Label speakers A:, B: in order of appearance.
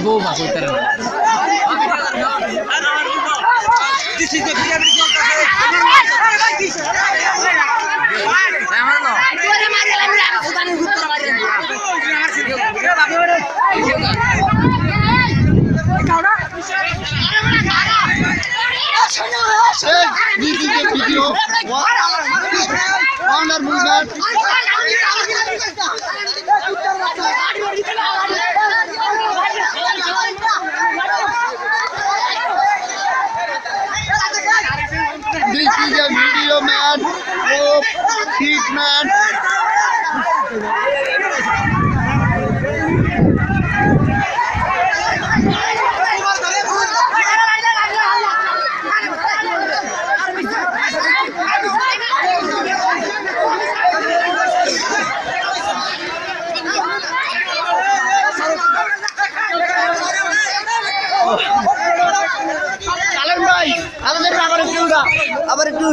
A: বউ বা কইতে না
B: video. Honor movement. This is a video, man. Oh, heat, man. Alan bhai, abar ekটু